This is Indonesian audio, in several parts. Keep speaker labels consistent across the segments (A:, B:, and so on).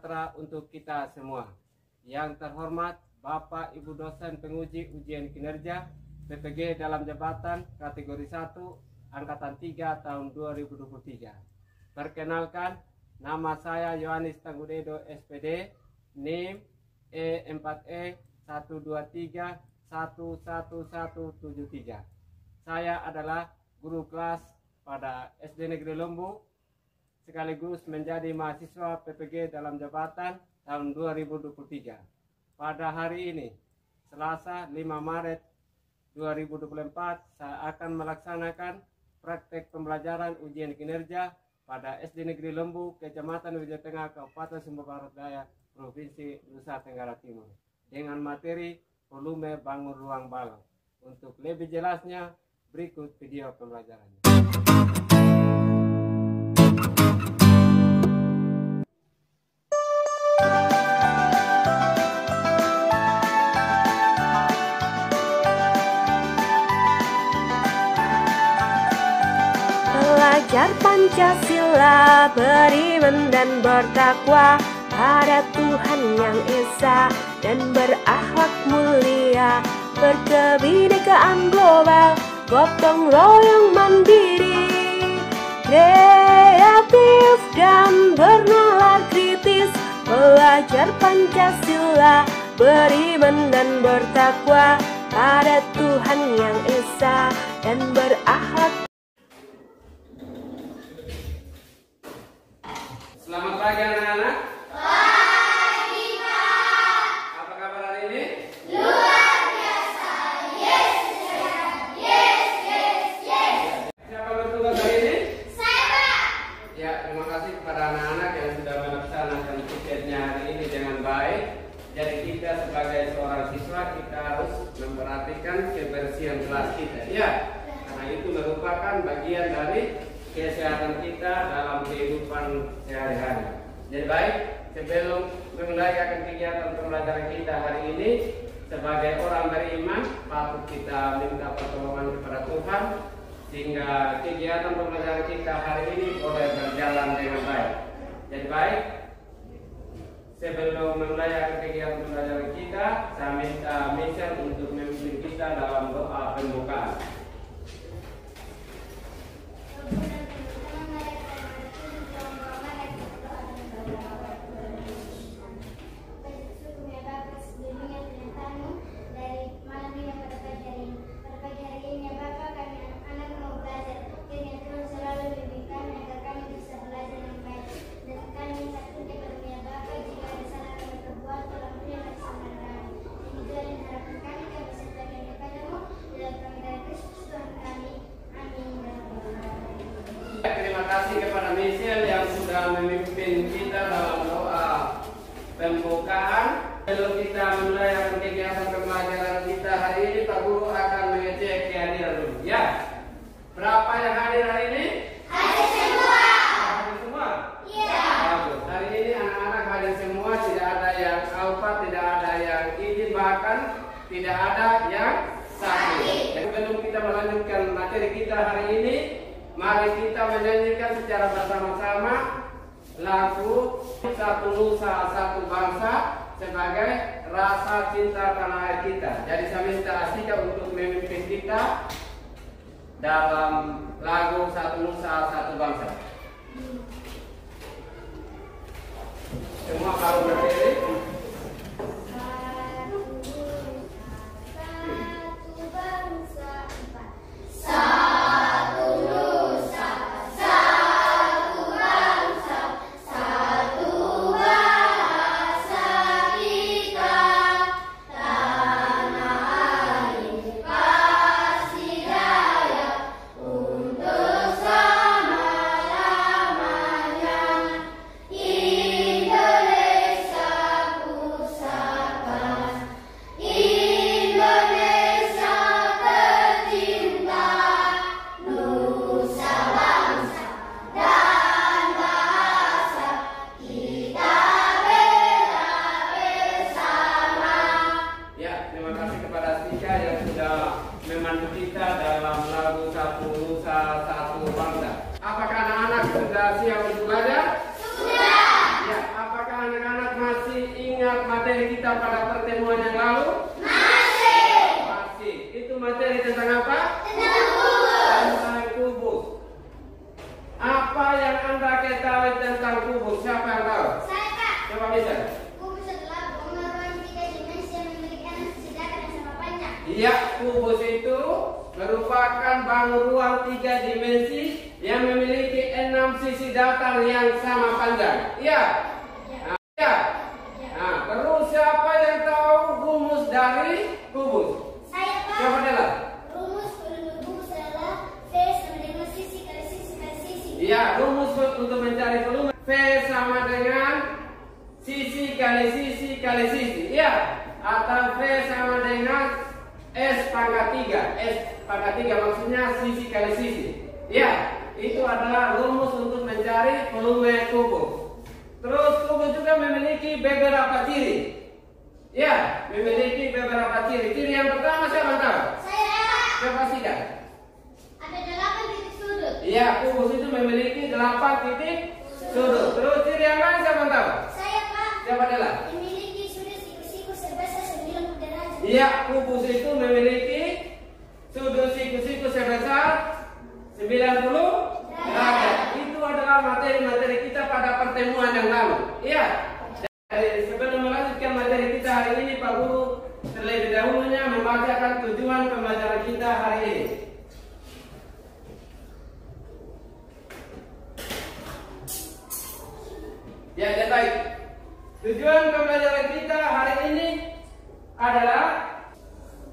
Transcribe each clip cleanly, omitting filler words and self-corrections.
A: sejahtera untuk kita semua. Yang terhormat Bapak Ibu dosen penguji ujian kinerja PPG dalam jabatan kategori 1 angkatan 3 tahun 2023. Perkenalkan, nama saya Yohanes Tanggudedo SPD, NIM E4E123111173. Saya adalah guru kelas pada SD Negeri Lembu, sekaligus menjadi mahasiswa PPG dalam jabatan tahun 2023. Pada hari ini, Selasa 5 Maret 2024, saya akan melaksanakan praktek pembelajaran ujian kinerja pada SD Negeri Lembu, Kecamatan Wijaya Tengah, Kabupaten Sumba Barat Daya, Provinsi Nusa Tenggara Timur, dengan materi volume bangun ruang balok. Untuk lebih jelasnya, berikut video pembelajarannya.
B: Belajar Pancasila, beriman dan bertakwa pada Tuhan yang Esa dan berakhlak mulia, berkebinekaan global, gotong royong mandiri, kreatif dan bernalar kritis. Belajar Pancasila, beriman dan bertakwa pada Tuhan yang Esa dan berakhlak.
A: Selamat pagi anak-anak. Pagi Pak. Apa kabar hari ini?
C: Luar biasa. Yes.
A: Siapa bertugas hari ini?
C: Saya Pak.
A: Ya, terima kasih kepada anak-anak yang sudah melaksanakan tugasnya hari ini dengan baik. Jadi kita sebagai seorang siswa, kita harus memperhatikan kebersihan kelas kita. Ya, karena itu merupakan bagian dari kesehatan kita dalam kehidupan sehari-hari. Jadi baik, sebelum memulai kegiatan pembelajaran kita hari ini, sebagai orang beriman patut kita minta pertolongan kepada Tuhan sehingga kegiatan pembelajaran kita hari ini boleh berjalan dengan baik. Jadi baik, sebelum memulai kegiatan pembelajaran kita, saya minta Michelle untuk memimpin kita dalam doa pembukaan. Terima kasih kepada Michelle yang sudah memimpin kita dalam doa pembukaan. Sebelum kita memulai kegiatan pembelajaran kita hari ini, Pak Guru akan mengecek kehadiran dulu. Ya, berapa yang hadir hari ini?
C: Hadir semua.
A: Hadir semua?
C: Iya.
A: Bagus. Hari ini anak-anak hadir semua, tidak ada yang alfa, tidak ada yang izin, bahkan tidak ada yang sakit. Sebelum kita melanjutkan materi kita hari ini, mari kita menyanyikan secara bersama-sama lagu Satu Nusa Satu Bangsa sebagai rasa cinta tanah air kita. Jadi saya minta Asika untuk memimpin kita dalam lagu Satu Nusa Satu Bangsa. Semua kalau berdiri. membantu kita dalam lagu Satu Nusa Satu Bangsa. Apakah anak-anak sudah siap untuk belajar?
C: Sudah.
A: Ya, apakah anak-anak kita pada pertemuan yang lalu? Masih. Itu materi tentang apa? Tentang kubus. Apa yang Anda ketahui tentang kubus? Siapa yang tahu?
C: Saya, Pak.
A: Coba bisa.
C: Kubus adalah bangunan ruang 3 dimensi yang memiliki 6 sisi datar yang sama panjang.
A: Iya, kubus itu merupakan bangun ruang 3 dimensi yang memiliki 6 sisi datar yang sama panjang. Iya. Nah, iya. Nah, terus siapa yang tahu rumus dari kubus?
C: Saya, Pak.
A: Coba Dela.
C: Rumus volume kubus adalah V sama dengan sisi kali sisi kali sisi.
A: Iya, rumus untuk mencari volume V sama dengan sisi kali sisi kali sisi. Iya. Atau V sama dengan S pangkat 3. S pangkat 3 maksudnya sisi kali sisi. Iya. Itu adalah rumus untuk mencari volume kubus. Terus kubus juga memiliki beberapa ciri. Ya, memiliki beberapa ciri. Ciri yang pertama siapa tahu?
C: Saya, Pak.
A: Coba pastikan.
C: Ada 8 titik sudut.
A: Iya, kubus itu memiliki 8 titik sudut. Terus ciri yang lain siapa tahu?
C: Saya, Pak.
A: Siapa adalah?
C: Memiliki sudut siku-siku sebesar 90 derajat.
A: Iya, kubus itu memiliki sudut siku-siku sebesar 90 derajat. Itu adalah materi-materi kita pada pertemuan yang lalu. Iya. Sebelum melanjutkan materi kita hari ini, Pak Guru terlebih dahulunya membacakan tujuan pembelajaran kita hari ini. Ya, baik. Tujuan pembelajaran kita hari ini adalah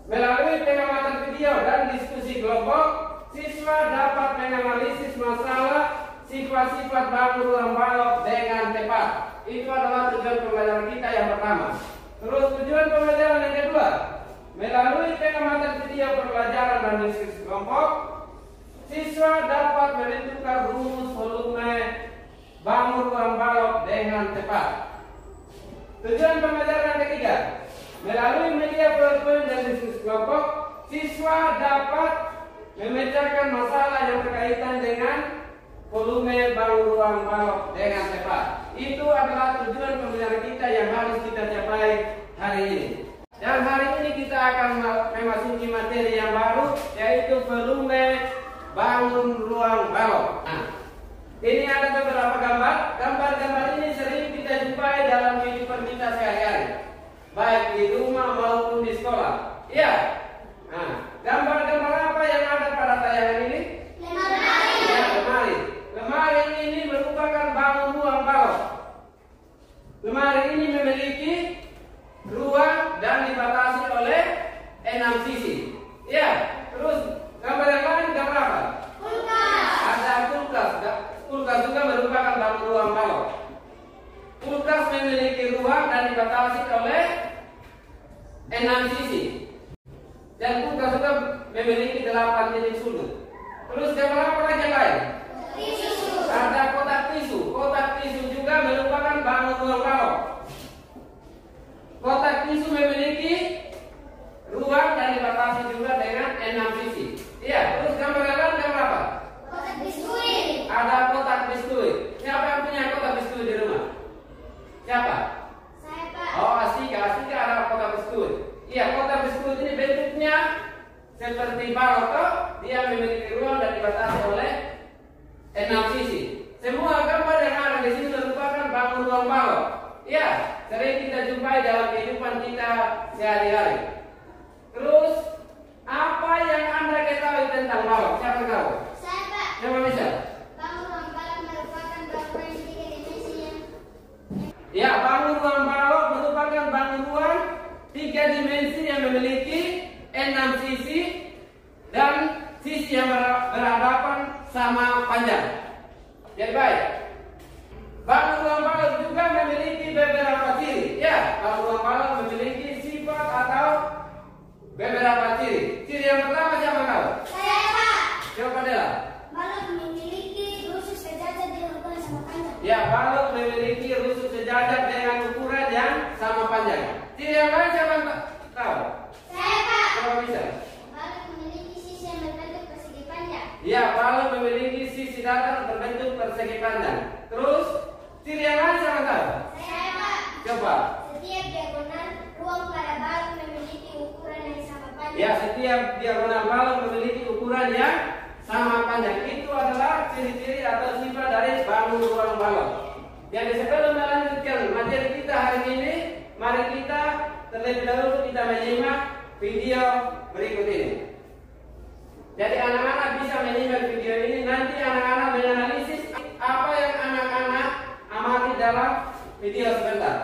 A: melalui pengamatan video dan diskusi kelompok, siswa dapat menganalisis masalah sifat-sifat bangun ruang balok dengan tepat. Itu adalah tujuan pembelajaran kita yang pertama. Terus tujuan pembelajaran yang kedua, melalui pengamatan video pembelajaran dan diskusi kelompok, siswa dapat menentukan rumus volume bangun ruang balok dengan tepat. Tujuan pembelajaran yang ketiga, melalui media PowerPoint dan diskusi kelompok, siswa dapat memecahkan masalah yang berkaitan dengan volume bangun ruang balok dengan tepat. Itu adalah tujuan pembelajaran kita yang harus kita capai hari ini. Dan hari ini kita akan memasuki materi yang baru, yaitu volume bangun ruang balok. Nah, ini ada beberapa gambar. Gambar-gambar ini sering kita jumpai dalam kehidupan kita sehari-hari, baik di rumah maupun di sekolah. Iya. Nah, gambar-gambar apa yang ada pada tayangan ini?
C: Lemari.
A: Ya, lemari. Lemari ini merupakan bangun ruang balok. Lemari ini memiliki ruang dan dibatasi oleh 6 sisi. Ya, terus gambar yang lain gambar apa?
C: Kulkas.
A: Ada kulkas. Kulkas juga merupakan bangun ruang balok. Kulkas memiliki ruang dan dibatasi oleh 6 sisi. Dan kulkas juga memiliki 8 titik sudut. Terus gambar apa lagi yang lain?
C: Tisu.
A: Ada kotak tisu. Kotak tisu juga merupakan bangun ruang balok. Kotak tisu memiliki ruang dan dibatasi juga dengan 6 sisi. Iya, terus gambar yang lain gambar apa?
C: Kotak biskuit.
A: Ada kotak biskuit. Siapa yang punya kotak biskuit di rumah? Siapa?
C: Saya, Pak.
A: Oh, Asika ada kotak biskuit. Iya, kotak biskuit ini bentuknya seperti balok, toh? Dia memiliki ruang dan dibatasi oleh 6 sisi. Semua gambar yang ada di sini merupakan bangun ruang balok. Iya, sering kita jumpai dalam kehidupan kita sehari-hari. Terus, apa yang Anda ketahui tentang balok? Siapa yang tahu?
C: Saya, Pak.
A: Siapa bisa?
C: Bangun ruang balok merupakan bangunan 3 dimensi yang
A: Ya, bangun ruang balok merupakan bangun ruang 3 dimensi yang memiliki 6 sisi dan sisi yang berhadapan sama panjang. Jadi baik. Bangun ruang balok juga memiliki beberapa ciri. Ya, bangun ruang balok memiliki sifat atau beberapa ciri. Ciri yang pertama siapa tahu?
C: Saya, Pak.
A: Coba Dela.
C: Balok memiliki rusuk sejajar dengan ukuran sama panjang.
A: Ya, balok memiliki rusuk sejajar dengan ukuran yang sama panjang. Ciri yang lain siapa tahu?
C: Saya, Pak.
A: Coba bisa.
C: Balok memiliki sisi yang berbentuk persegi panjang.
A: Ya, balok memiliki sisi datar berbentuk persegi panjang. Terus, ciri yang lain siapa tahu?
C: Saya, Pak.
A: Coba.
C: Setiap diagonal uang pada balon memiliki ukuran yang sama panjang.
A: Ya, setiap diagonal balon memiliki ukuran yang sama panjang. Itu adalah ciri-ciri atau sifat dari bangun ruang balon. Jadi sebelum melanjutkan materi kita hari ini, mari kita terlebih dahulu kita menyimak video berikut ini. Jadi anak-anak bisa menyimak video ini, nanti anak-anak menganalisis apa yang anak-anak amati dalam video sebentar.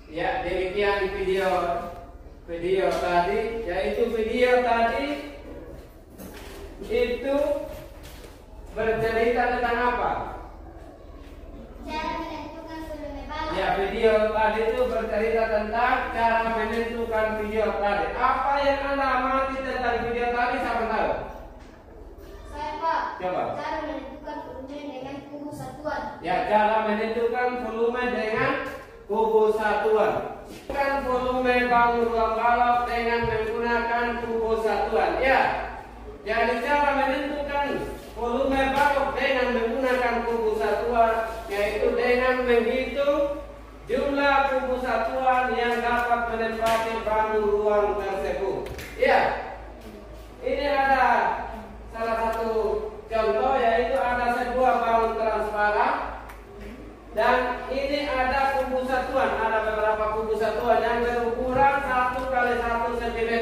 A: Ya, demikian video tadi, yaitu video tadi itu bercerita tentang apa?
C: Cara menentukan volume balon.
A: Ya, video tadi itu bercerita tentang cara menentukan video tadi. Apa yang Anda amati tentang video tadi, siapa tahu?
C: Saya Pak.
A: Coba.
C: Cara menentukan volume dengan kubu satuan.
A: Ya, cara menentukan volume dengan kubu satuan. Menentukan volume bangun ruang balon dengan menggunakan kubu satuan. Ya, jadi cara menentukan volume balon dengan menggunakan kubu satuan, yaitu dengan menghitung jumlah kubu satuan yang dapat menempati bangun ruang tersebut. Ya, ini ada salah satu contoh, yaitu ada sebuah balon transparan. Dan ini ada kubu satuan, ada beberapa kubu satuan yang berukuran 1 kali 1 cm.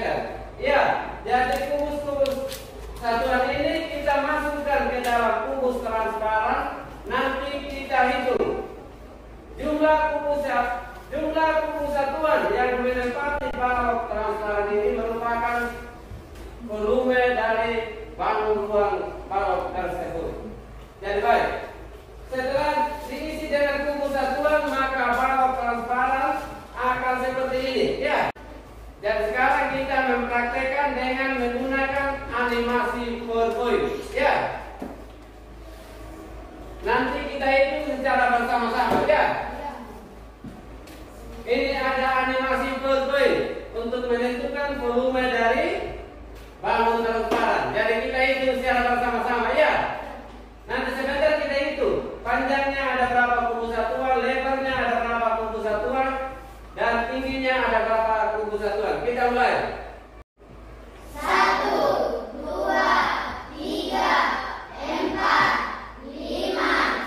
A: Ya, jadi kubus-kubus satuan ini kita masukkan ke dalam kubus transparan. Nanti kita hitung jumlah kubu satuan yang menempati balon transparan ini merupakan volume dari bangun ruang balon tersebut. Jadi baik. Setelah diisi dengan kubu satuan, maka balon transparan akan seperti ini, ya. Dan sekarang kita mempraktekkan dengan menggunakan animasi PowerPoint, ya. Nanti kita hitung secara bersama-sama, ya. Ini ada animasi PowerPoint untuk menentukan volume dari balon transparan. Jadi kita hitung secara bersama-sama, ya. Nanti sebentar kita hitung. Panjangnya ada berapa kubu satuan, lebarnya ada berapa kubu satuan, dan tingginya ada berapa kubu satuan. Kita mulai.
C: 1, 2, 3, 4, 5,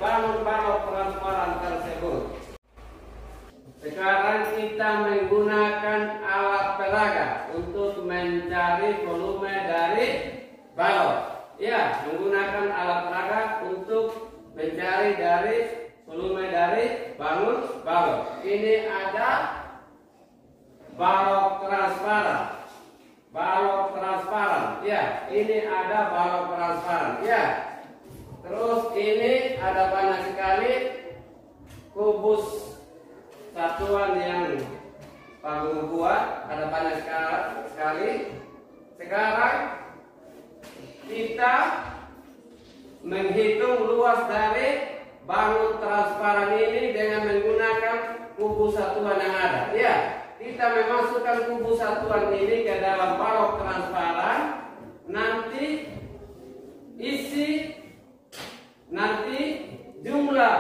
A: bangun balok transparan tersebut. Sekarang kita menggunakan alat peraga untuk mencari volume dari balok. Ya, menggunakan alat peraga untuk mencari dari volume dari bangun balok. Ini ada balok transparan. Balok transparan. Ya, ini ada balok transparan. Ya. Terus ini ada banyak sekali kubus satuan yang Pak buat, ada banyak sekali. Sekarang kita menghitung luas dari bangun transparan ini dengan menggunakan kubus satuan yang ada. Ya, kita memasukkan kubus satuan ini ke dalam balok transparan. Nanti jumlah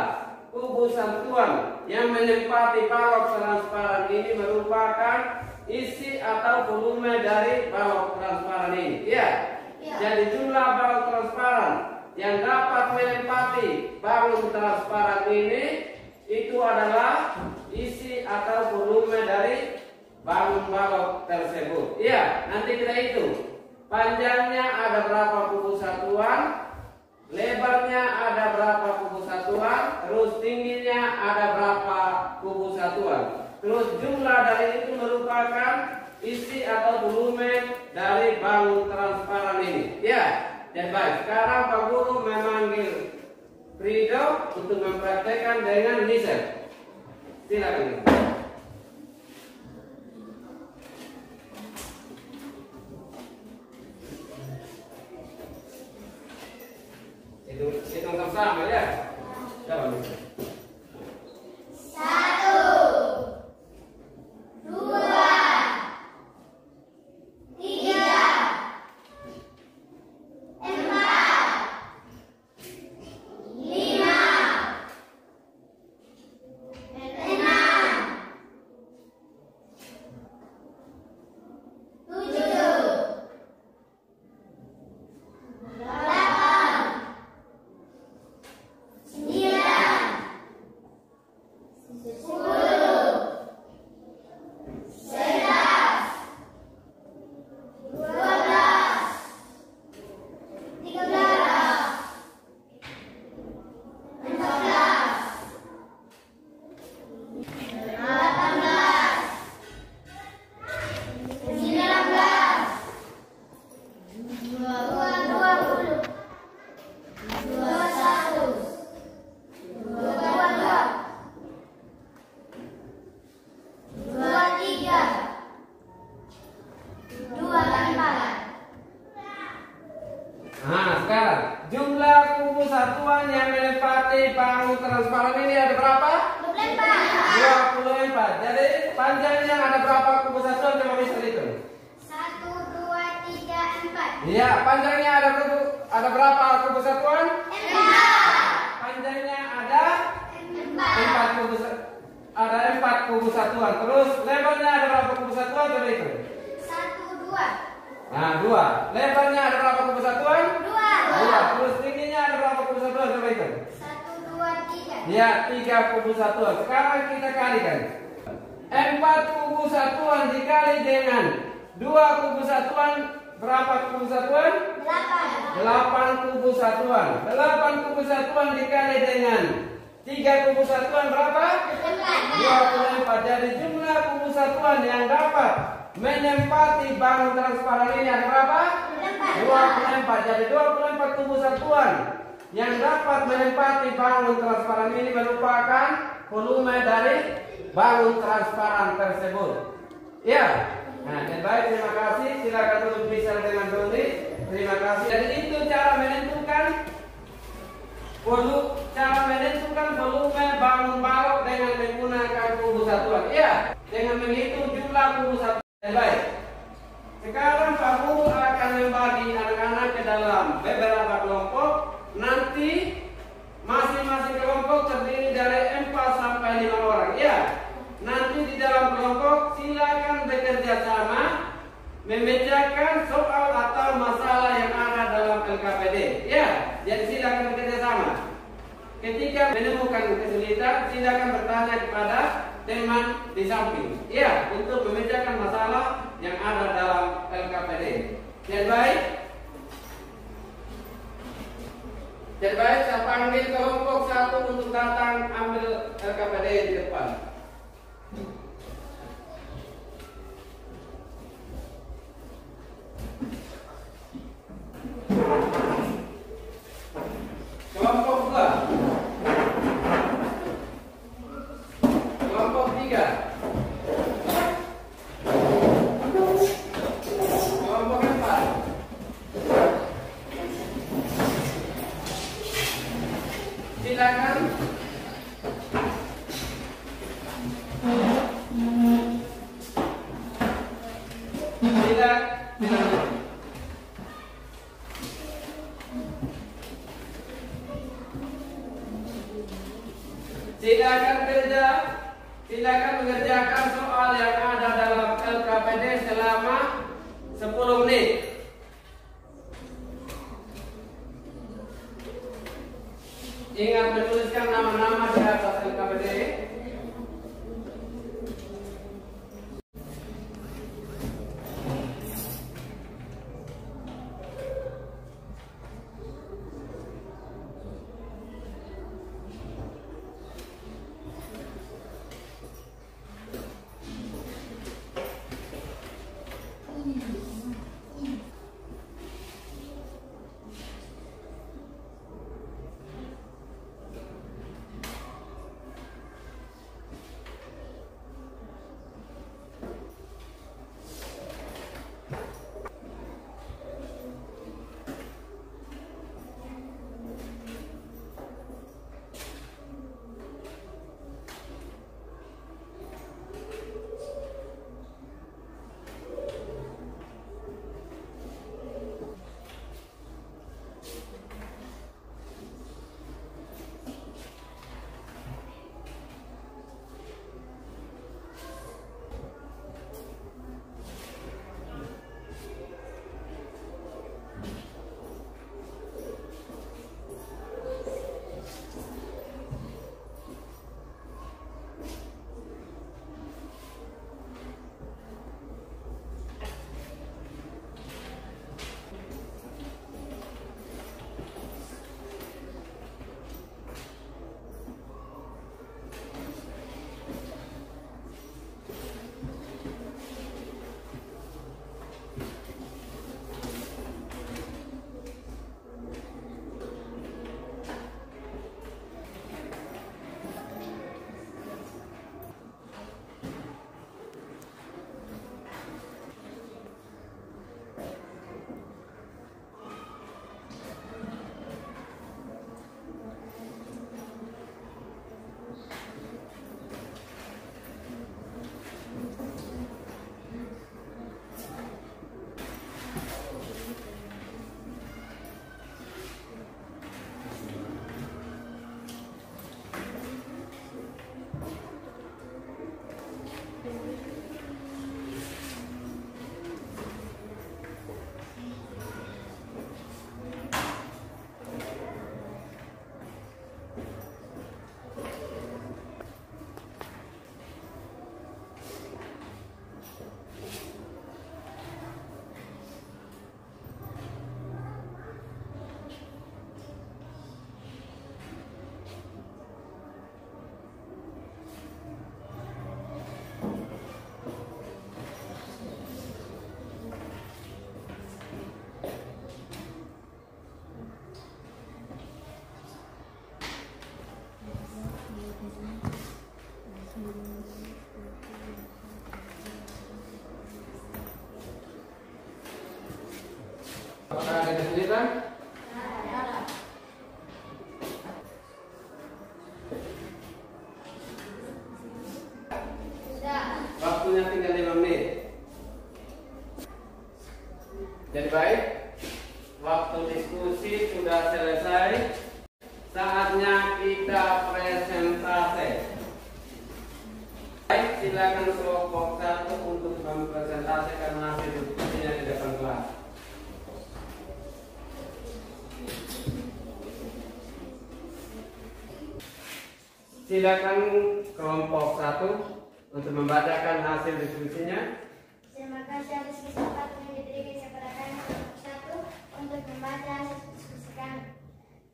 A: kubus satuan yang menempati balok transparan ini merupakan isi atau volume dari balok transparan ini. Ya. Jadi jumlah balok transparan yang dapat menempati balok transparan ini itu adalah isi atau volume dari balok tersebut. Ya, nanti kita hitung. Panjangnya ada berapa kubus satuan, lebarnya ada berapa kubus satuan, terus tingginya ada berapa kubus satuan. Terus jumlah dari itu merupakan isi atau volume dari balok transparan ini. Ya, dan baik. Sekarang Pak Guru memanggil Frido untuk mempraktekkan dengan Nissan. Silakan. Hitung sama ya. Coba. 4. Nah, sekarang jumlah kubus satuan yang menempati panggung transparan ini ada berapa? 24. Jadi panjangnya ada berapa kubus satuan? Coba bisa hitung.
C: 1, 2, 3, 4.
A: Iya, panjangnya ada berapa kubus satuan?
C: 4.
A: Panjangnya ada 4 kubus. Ada 4 kubus satuan. Terus lebarnya ada berapa kubus satuan? Coba hitung.
C: 1, 2.
A: Nah, 2. Lebarnya ada berapa kubus satuan?
C: 2.
A: Terus tingginya ada berapa kubus satuan? Coba hitung.
C: 1, 2, 3.
A: Ya, 3 kubus satuan. Sekarang kita kalikan. 4 kubus satuan dikali dengan 2 kubus satuan, berapa kubus satuan? 8 kubus satuan. 8 kubus satuan dikali dengan 3 kubus satuan berapa? 24. Jadi jumlah kubus satuan yang dapat menempati balok transparan ini ada berapa? 24. Jadi 24 kubus satuan yang dapat menempati balok transparan ini merupakan volume dari balok transparan tersebut. Ya. Nah, dan baik, terima kasih. Silakan tutup bisa dengan tulis. Terima kasih. Jadi itu cara menentukan volume bangun balok dengan menggunakan kubus satuan. Ya, dengan menghitung jumlah kubus satuan. Baik. Sekarang Pak Guru akan membagi anak-anak ke dalam beberapa kelompok. Nanti masing-masing kelompok terdiri dari 4 sampai 5 orang. Ya. Nanti di dalam kelompok silakan bekerja sama memecahkan soal atau masalah yang ada dalam LKPD. Ya, jadi silakan bekerja sama. Ketika menemukan kesulitan, silakan bertanya kepada teman di samping. Ya, untuk memecahkan masalah yang ada dalam LKPD. Jadi baik, saya panggil kelompok 1 untuk datang ambil LKPD di depan. Kelompok 2, kelompok 3, kelompok 4. Silakan. Silakan mengerjakan soal yang ada dalam LKPD selama 10 menit. Ingat menuliskan nama-nama di atas LKPD. Apakah ada kesulitan? Waktunya tinggal 5 menit. Jadi baik, waktu diskusi sudah selesai. Saatnya kita presentasi. Baik, silakan kelompok 1 untuk mempresentasikan hasil diskusinya di depan kelas. Silakan kelompok 1 untuk membacakan hasil diskusinya.
C: Terima kasih atas kesempatan yang diberikan kepada kami kelompok 1 untuk membaca hasil diskusi kami.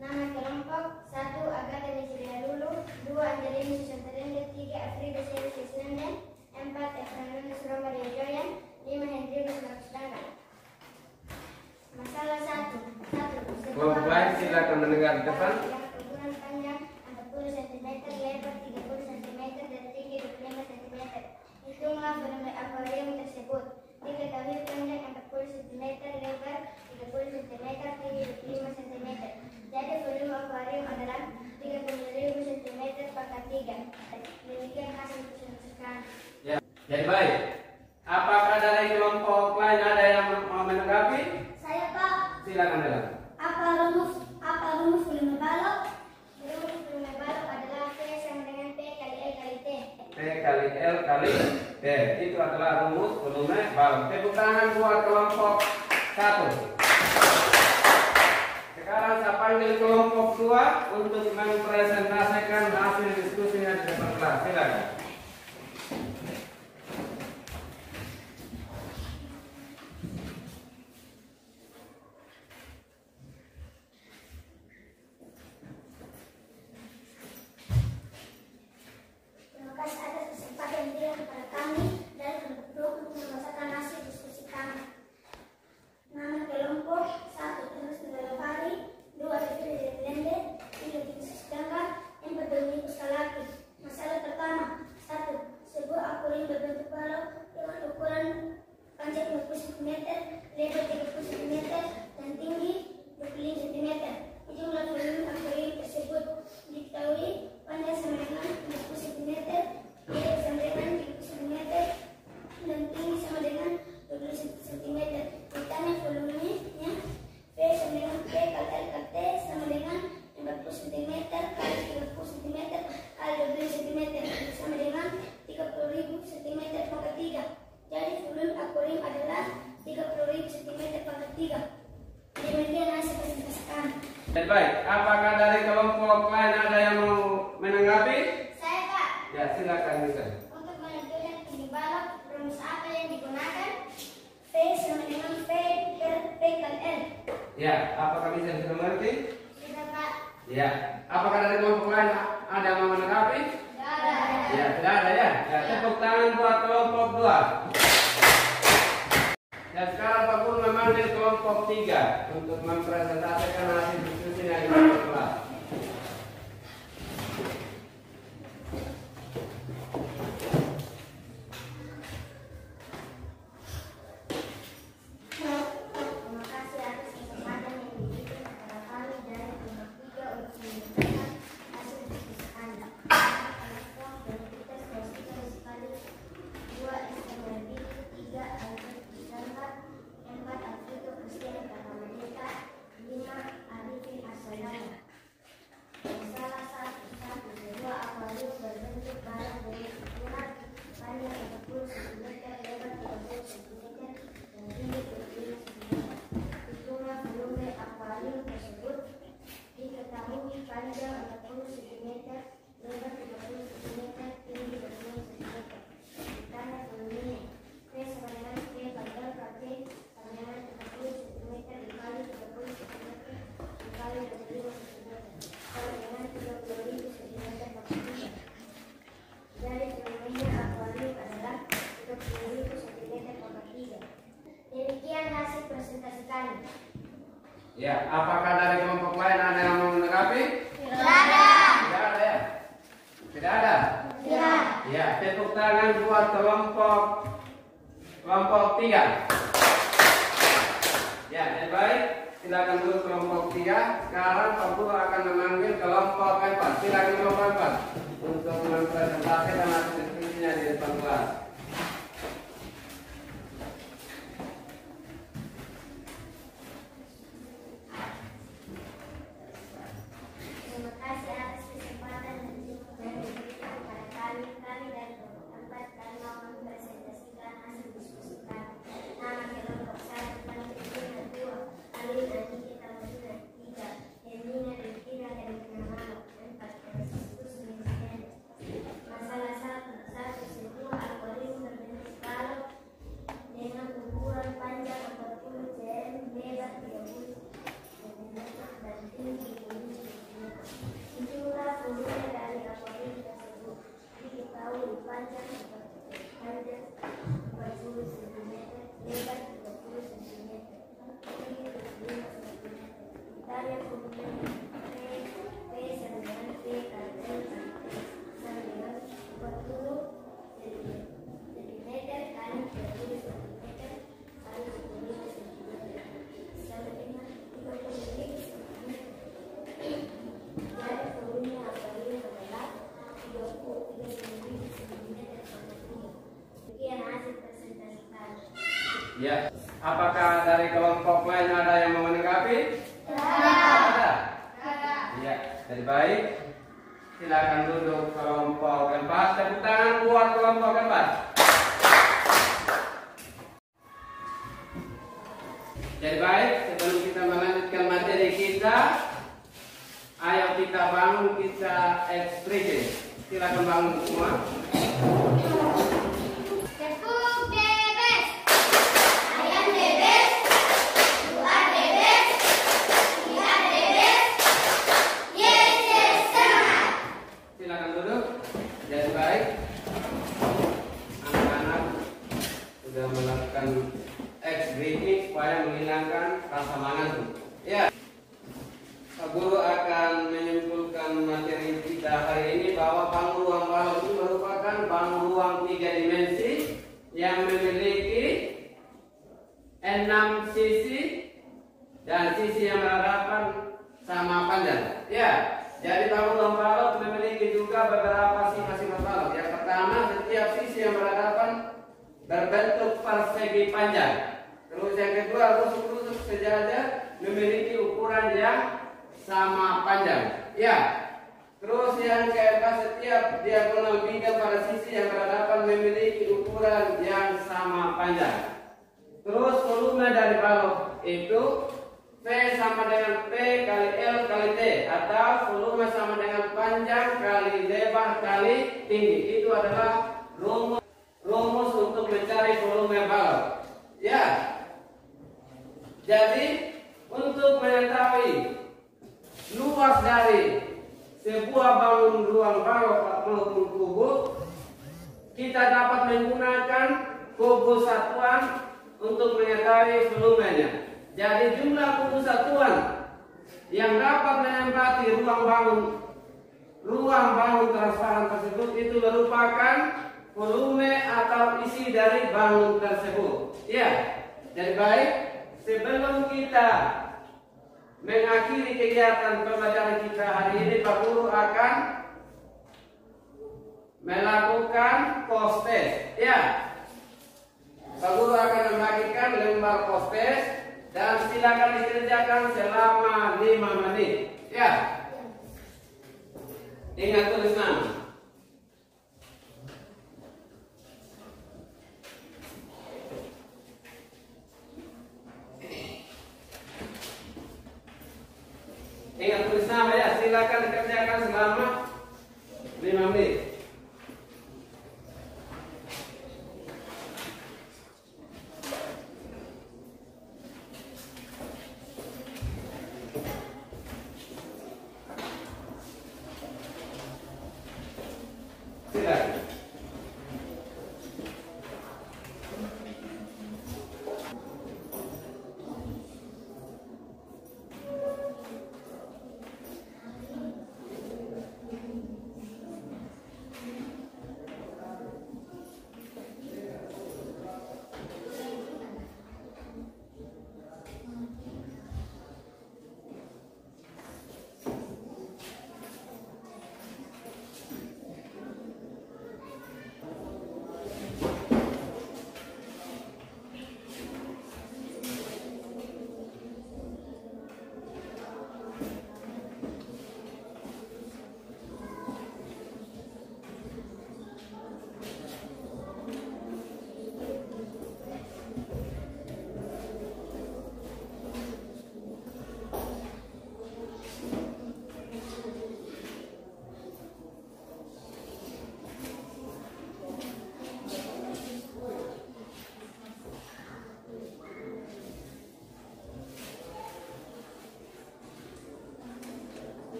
C: Nama kelompok 1 Agatha Wijaya Lulu, 2 Angelina Susantarende, 3 Afrida Seri Sesnende, 4 Efraim Suroma Joyan, 5 Hendrikus Laksdana. Masalah 1.
A: Kelompok lain silakan mendengar di depan.
C: Yang ukuran panjang 40 cm, lebar 30 cm, dan tinggi 25 cm. Hitunglah volume akuarium tersebut. Diketahui panjang 40 cm, lebar 30 cm, tinggi 25 cm. Jadi volume akuarium adalah 30.000 cm pangkat 3. Demikian hasil kesimpulan.
A: Ya, jadi baik. Apakah dari kelompok lain ada yang mau menanggapi?
C: Saya Pak.
A: Silakan Dela.
C: Apa rumus volume balok? Rumus volume balok adalah P sama dengan P kali L kali T.
A: P kali L kali T. Itu adalah rumus volume balok. Tepuk tangan buat kelompok 1. Sekarang saya panggil kelompok 2 untuk mempresentasikan hasil diskusinya di depan kelas. Silakan.
C: Terima kasih atas kesempatan yang diberikan kepada kami dan kelompok untuk membacakan hasil diskusi kami. Nama kelompok 1 Terus Negara 2 Sefiri Lende, 3 Tikus Sedangkan, 4 Dominikus Kalaki. Masalah pertama 1. Sebuah akuarium berbentuk balok dengan ukuran panjang 50 cm, lebar 30 cm, dan tinggi 25 cm. Jumlah volume akuarium tersebut diketahui panjang sama dengan 50 cm, lebar sama dengan 30 cm, dan tinggi sama dengan 20 cm. Ditanya volumenya, P sama dengan P kali L kali T sama dengan 40 cm kali 30 cm kali 20 cm sama dengan 30.000 cm pangkat 3. Jadi volume akuarium adalah 30.000 cm pangkat 3. Demikian hasil presentasi kami.
A: Baik, apakah dari kelompok lain ada yang mau menanggapi?
C: Saya Pak.
A: Ya, silakan Mister.
C: Untuk menentukan tinggi balok, rumus apa yang digunakan? P sama dengan P per P kali L.
A: Ya, apakah bisa sudah mengerti?
C: Sudah Pak.
A: Ya, apakah dari kelompok lain ada yang mau menanggapi?
C: Tidak ada.
A: Ya, tidak ada ya. Ya, tepuk tangan buat kelompok 2. Dan sekarang Pak Guru memanggil kelompok 3 untuk mempresentasikan hasil diskusinya di depan kelas.
C: Terima kasih atas kesempatan yang diberikan kepada kami dari kelompok 3 untuk menyampaikan hasil diskusi kami. Kelompok Beneditas Klausica sekali 2 SMRB, 3 Albert Disangka, 4 Alfredo Christian Katamandeka, 5 Arifin Asadana. Masalah 1. Sebuah akuarium berbentuk balok dengan ukuran panjang 40 cm, lebar 30 cm, dan tinggi 25 cm. Hitunglah volume akuarium tersebut. Diketahui panjang 40 cm, lebar 30 cm, tinggi 25 cm. Ditanya volumenya. P sama dengan P kali L kali T sama dengan 40 cm dikali 30 cm dikali 25 cm sama dengan 30.000 cm per meter. Jadi volumenya akuarium adalah 30.000 cm per 3. Demikian hasil presentasi kami.
A: Ya, apakah dari kelompok lain ada yang mau menanggapi?
C: Tidak ada.
A: Tidak ada ya? Tidak ada?
C: Tidak.
A: Ya, tepuk tangan buat kelompok 3. Ya, baik. Silakan dulu kelompok 3. Sekarang Pak Guru akan memanggil kelompok 4. Silakan kelompok 4 untuk mempresentasikan hasil diskusinya di depan kelas.
C: Terima kasih atas kesempatan yang diberikan kepada kami dari kelompok 4 dan mau mempresentasikan hasil diskusi kami. Nama kelompok 1 Panjang 2, Alin Adi Kita 3, Hermina dan Kira dari Kenamano, 4 panjang 40 cm, lebar 30 cm, tinggi 75 cm. Tarian volume P sama dengan P kali L kali T sama dengan 40 cm kali 30 cm kali 10 cm sama dengan 35 cm. Jadi volume aparel adalah 33 cm per meter. Sekian hasil presentasi kami.
A: Ya, apakah dari kelompok lain ada yang mau menanggapi? Ada. Ya, jadi baik. Silakan duduk kelompok keempat. Tepuk tangan buat kelompok keempat. Jadi baik, sebelum kita melanjutkan materi kita, ayo kita bangun, kita ekspresi. Silakan bangun semua.
C: Tepuk bebek, ayam bebek, luar bebek, lihat bebek, yes yes semangat.
A: Silakan duduk. Jadi baik, anak-anak sudah melakukan ekspresi supaya menghilangkan rasa ngantuk. Ya, Pak Guru akan menyimpulkan materi kita hari ini bahwa bangun ruang balok itu merupakan bangun ruang 3 dimensi yang memiliki 6 sisi dan sisi yang berhadapan sama panjang. Ya, jadi bangun ruang balok memiliki juga beberapa sifat-sifat balok. Yang pertama, setiap sisi yang berhadapan berbentuk persegi panjang. Terus yang kedua, rusuk-rusuk sejajar memiliki ukuran yang sama panjang. Ya. Terus yang keempat, setiap diagonal bidang pada sisi yang berhadapan memiliki ukuran yang sama panjang. Terus volume dari balok itu V sama dengan P kali L kali T, atau volume sama dengan panjang kali lebar kali tinggi. Itu adalah rumus untuk mencari volume balok. Ya. Jadi untuk mengetahui luas dari sebuah bangun ruang balok maupun kubu, kita dapat menggunakan kubu satuan untuk mengetahui volumenya. Jadi jumlah kubu satuan yang dapat menempati ruang bangun transparan tersebut itu merupakan volume atau isi dari bangun tersebut. Ya, jadi baik. Sebelum kita mengakhiri kegiatan pembelajaran kita hari ini, Pak Guru akan melakukan post test. Ya, Pak Guru akan membagikan lembar post test dan silakan dikerjakan selama 5 menit. Ya, ingat tulis nama. Ingat tulis nama ya, silakan dikerjakan selama 5 menit.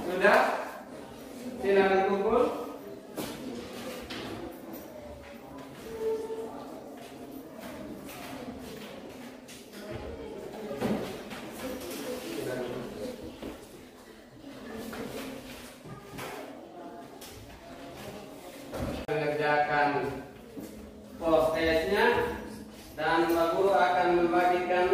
A: Sudah? Silakan kumpul. Mengerjakan postesnya dan Pak Guru akan membagikan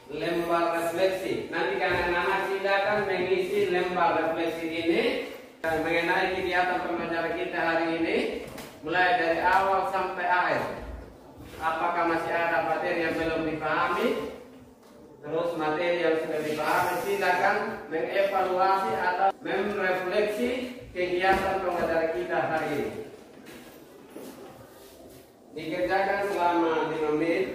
A: lembar refleksi. Nanti anak-anak silakan mengisi lembar refleksi ini mengenai kegiatan pembelajaran kita hari ini, mulai dari awal sampai akhir. Apakah masih ada materi yang belum dipahami? Terus materi yang sudah dipahami silakan mengevaluasi atau merefleksi kegiatan pembelajaran kita hari ini. Dikerjakan selama 5 menit.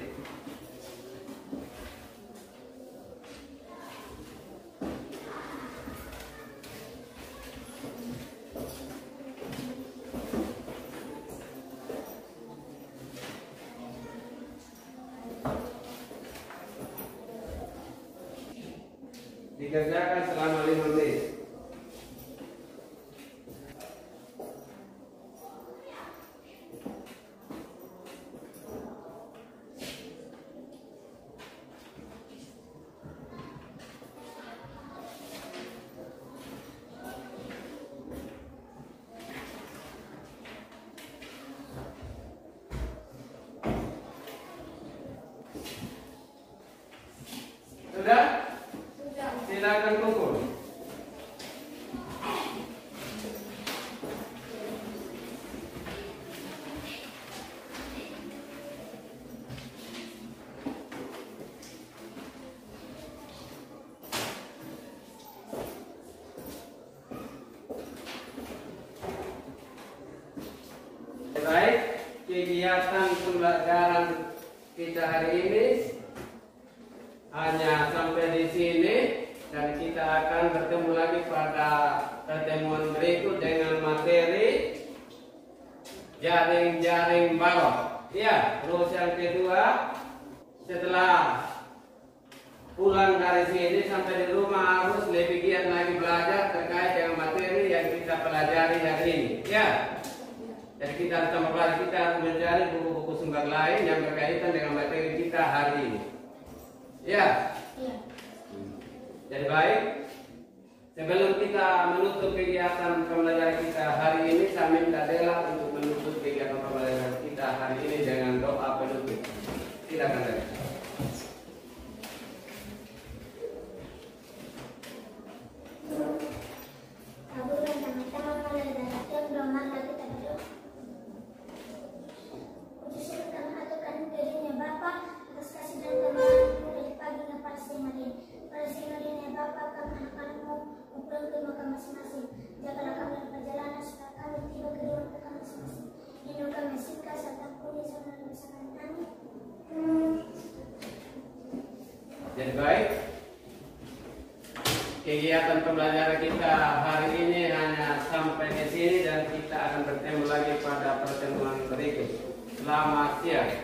A: Dikerjakan selama 5 menit. Sudah? Silakan kumpul. Baik, kegiatan pembelajaran kita hari ini hanya sampai di sini, dan kita akan bertemu lagi pada pertemuan berikut dengan materi jaring-jaring balok. Ya, terus yang kedua, setelah pulang dari sini sampai di rumah harus lebih giat lagi belajar terkait dengan materi yang kita pelajari hari ini. Ya, jadi kita harus mempelajari, kita harus mencari buku-buku sumber lain yang berkaitan dengan materi kita hari ini. Ya. Jadi baik, sebelum kita menutup kegiatan pembelajaran kita hari ini, saya minta Dela untuk menutup kegiatan pembelajaran kita hari ini dengan doa penutup. Silakan Dela.
C: Masing-masing, jagalah kami dalam perjalanan supaya kami tiba ke rumah kami masing-masing. Lindungi kami serta ampuni dosa kami. Amin.
A: Jadi baik, kegiatan pembelajaran kita hari ini hanya sampai di sini dan kita akan bertemu lagi pada pertemuan berikut. Selamat siang.